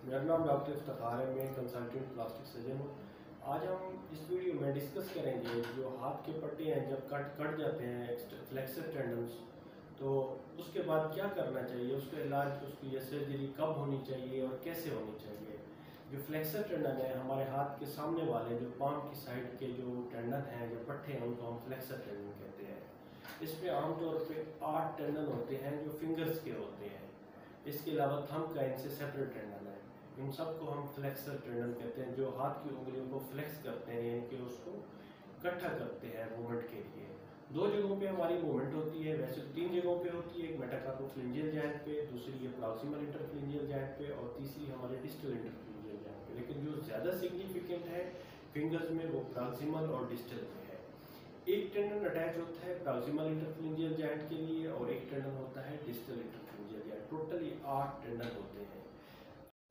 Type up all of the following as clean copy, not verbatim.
मेरा नाम डॉक्टर इफ्तिखार है। मैं कंसल्टेंट प्लास्टिक सर्जन हूँ। आज हम इस वीडियो में डिस्कस करेंगे जो हाथ के पट्टे हैं जब कट जाते हैं फ्लेक्सर टेंडन्स, तो उसके बाद क्या करना चाहिए, उसका इलाज, उसकी ये सर्जरी कब होनी चाहिए और कैसे होनी चाहिए। जो फ्लेक्सर टेंडन है, हमारे हाथ के सामने वाले जो पाम की साइड के जो टेंडन हैं, जो पट्टे हैं, उनको हम फ्लेक्सर टेंडन कहते हैं। इसमें आमतौर पे 8 टेंडन होते हैं जो फिंगर्स के होते हैं। इसके अलावा थंब का इनसे सेपरेट टेंडन है। इन सबको हम फ्लेक्सर टेंडन कहते हैं, जो हाथ की उंगलियों को फ्लेक्स करते हैं, यानी कि उसको इकट्ठा करते हैं मूवमेंट के लिए। 2 जगहों पे हमारी मूवमेंट होती है, वैसे 3 जगहों पे होती है। एक मेटाकार्पोफ्लिंजियल जॉइंट पे, दूसरी ये प्रॉक्सिमल इंटरफ्लिंजियल जॉइंट पे और तीसरी हमारे डिस्टल इंटरफ्लिंजियल जॉइंट पे। लेकिन जो ज़्यादा सिग्निफिकेंट है फिंगर्स में, वो प्रॉक्सिमल और डिस्टल में है। एक टेंडन अटैच होता है प्रॉक्सिमल इंटरफ्लिंजियल जॉइंट के लिए और एक टेंडन होता है डिस्टल इंटरफ्लिंजियल जॉइंट। टोटली 8 टेंडन होते हैं।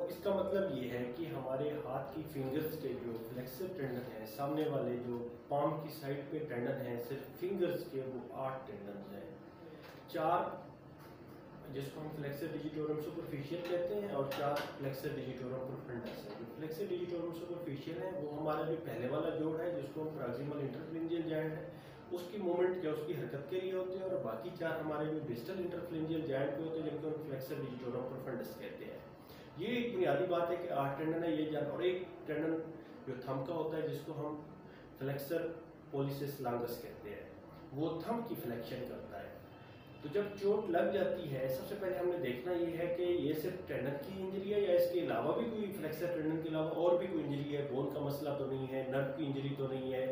इसका मतलब ये है कि हमारे हाथ की फिंगर्स के जो फ्लेक्सर टेंडन है, सामने वाले जो पाम की साइड पे टेंडन है, सिर्फ फिंगर्स के, वो 8 टेंडन हैं। 4 जिसको हम फ्लेक्सर डिजिटोरम सुपरफिशियल कहते हैं और 4 फ्लेक्सर डिजिटोरम प्रोफंडस है। जो फ्लेक्सर डिजिटोरम सुपरफिशियल है वो हमारा जो पहले वाला जोड़ है, जिसको हम प्रॉक्सिमल इंटरफ्लिंजियल जॉइंट है, उसकी मूवमेंट या उसकी हरकत के लिए होते हैं। और बाकी 4 हमारे जो डिस्टल इंटरफ्लिंजियल जॉइंट पे होते हैं, जिनको हम फ्लेक्सर डिजिटोरम प्रोफंडस कहते हैं। ये एक बुनियादी बात है कि 8 टेंडन है ये जान। और एक टेंडन जो थंब का होता है, जिसको हम फ्लेक्सर पोलिसिस लांगस कहते हैं, वो थंब की फ्लेक्शन करता है। तो जब चोट लग जाती है, सबसे पहले हमने देखना ये है कि ये सिर्फ टेंडन की इंजरी है या इसके अलावा भी कोई फ्लेक्सर टेंडन के अलावा और भी कोई इंजरी है। बोन का मसला तो नहीं है, नर्व की इंजरी तो नहीं है।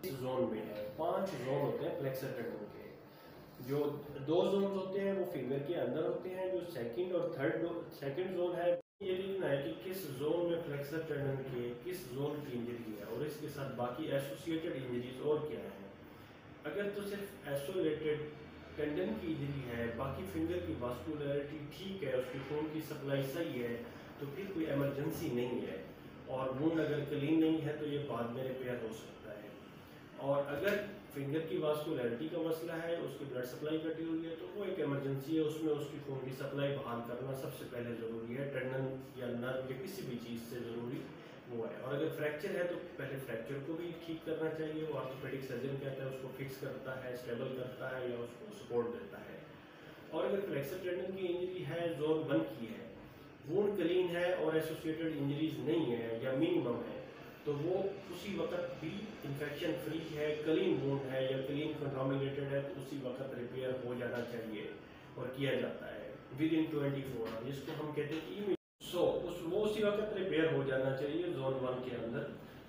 इस जोन में है 5 जोन होते हैं फ्लेक्सर टेंडन के। जो 2 जोन होते हैं वो फिंगर के अंदर होते हैं। जो सेकंड और सेकंड जोन है, ये देखना है कि किस जोन में फ्लेक्सर टेंडन के किस जोन की इंजरी है और इसके साथ बाकी एसोसिएटेड इंजरीज और क्या है। अगर तो सिर्फ आइसोलेटेड टेंडन की इंजरी है, बाकी फिंगर की वास्कुलरिटी ठीक है, उसकी खून की सप्लाई सही है, तो फिर कोई इमरजेंसी नहीं है। और वुंड अगर क्लीन नहीं है तो ये बाद में रिपेयर हो सकता है। और अगर फिंगर की वास्कुलरिटी का मसला है, उसकी ब्लड सप्लाई कटी हुई है, तो वो एक इमरजेंसी है। उसमें उसकी खून की सप्लाई बहाल करना सबसे पहले ज़रूरी है। टेंडन या नर्व या किसी भी चीज़ से ज़रूरी वो है। और अगर फ्रैक्चर है तो पहले फ्रैक्चर को भी ठीक करना चाहिए। वो ऑर्थोपेडिक सर्जन कहता है, उसको फिक्स करता है, स्टेबल करता है या उसको सपोर्ट देता है। और अगर फ्लेक्सर टेंडन की इंजरी है, जोन 1 की है, वुंड क्लीन है और एसोसिएटेड इंजरीज नहीं है या मिनिमम है, तो वो उसी वक्त भी इन्फेक्शन फ्री है, क्लीन वुंड है या क्लीन कंटामिनेटेड है, तो उसी वक्त रिपेयर हो जाना चाहिए और किया जाता है विद इन 24 आवर, जिसको हम कहते हैं वो उसी वक्त रिपेयर हो जाना चाहिए जोन 1 के अंदर।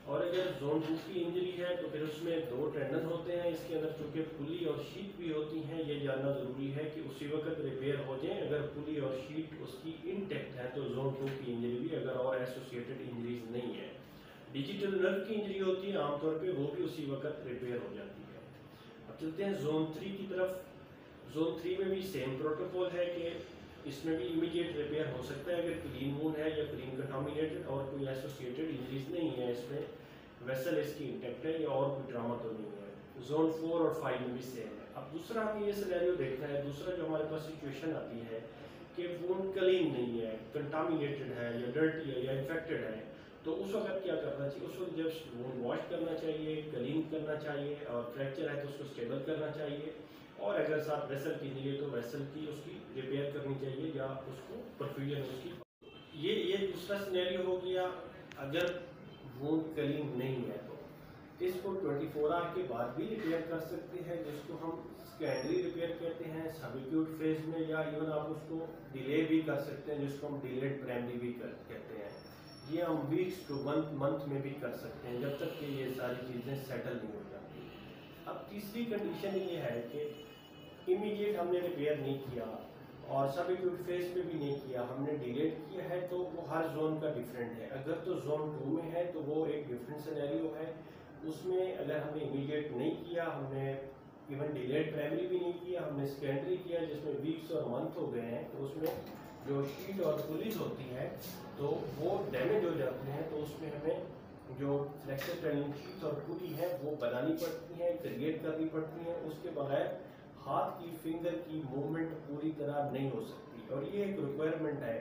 और अगर जोन 2 की इंजरी है तो फिर उसमें 2 टेंडन होते हैं। इसके अंदर चूंकि पुली और शीट भी होती हैं, ये जानना जरूरी है कि उसी वक्त रिपेयर हो जाए। अगर पुली और शीट उसकी इंटेक्ट है तो जोन 2 की इंजरी भी, अगर और एसोसिएटेड इंजरीज नहीं है। डिजिटल नर्व की इंजरी होती है आमतौर पे, वो भी उसी वक्त रिपेयर हो जाती है। अब चलते हैं जोन 3 की तरफ। जोन 3 में भी सेम प्रोटोकॉल है कि इसमें भी इमीडिएट रिपेयर हो सकता है अगर क्लीन वुंड है या क्लीन कंटामिनेटेड और कोई एसोसिएटेड इंजरीज नहीं है, इसमें वेसल इसकी इंटेक्ट है या और कोई ड्रामा तो नहीं है। जोन 4 और 5 में भी सेम है। अब दूसरा हमें ये सिनेरियो देखना है, दूसरा जो हमारे पास सिचुएशन आती है कि वुंड क्लीन नहीं है, कंटामिनेटेड है या डर्टी है या इन्फेक्टेड है, तो उस वक्त क्या करना चाहिए। उस वक्त जब वुंड वॉश करना चाहिए, क्लीन करना चाहिए, और फ्रैक्चर है तो उसको स्टेबल करना चाहिए। और अगर साथ वेसल की नहीं है तो वेसल की उसकी रिपेयर करनी चाहिए या उसको परफ्यूजन उसकी। ये दूसरा सिनेरियो हो गया अगर वुंड क्लीन नहीं है तो। इसको 24 आवर के बाद भी रिपेयर कर सकते हैं, जिसको हम सेकेंडरी रिपेयर कहते हैं, सबएक्यूट फेज में, या इवन आप उसको डिले भी कर सकते हैं, जिसको हम डिलेड प्राइमरी भी कहते हैं। ये हम वीक्स टू मंथ में भी कर सकते हैं, जब तक कि ये सारी चीज़ें सेटल नहीं हो जाती। अब तीसरी कंडीशन ये है कि इमीडिएट हमने रिपेयर नहीं किया और सब एक्यूट फेज पे भी नहीं किया, हमने डिलेट किया है, तो वो हर जोन का डिफरेंट है। अगर तो जोन 2 में है तो वो एक डिफरेंट सिनेरियो है। उसमें अगर हमने इमीडिएट नहीं किया, हमने इवन डिलेट प्राइमरी भी नहीं किया, हमने सेकेंडरी किया जिसमें वीक्स और मंथ हो गए हैं, तो उसमें जो शीट और पुलिस होती है तो वो डैमेज हो जाते हैं। तो उसमें हमें जो फ्लेक्सर टेंडन शीट और पुली है वो बनानी पड़ती है, क्रिएट करनी पड़ती है। उसके बगैर हाथ की फिंगर की मूवमेंट पूरी तरह नहीं हो सकती, और ये एक रिक्वायरमेंट है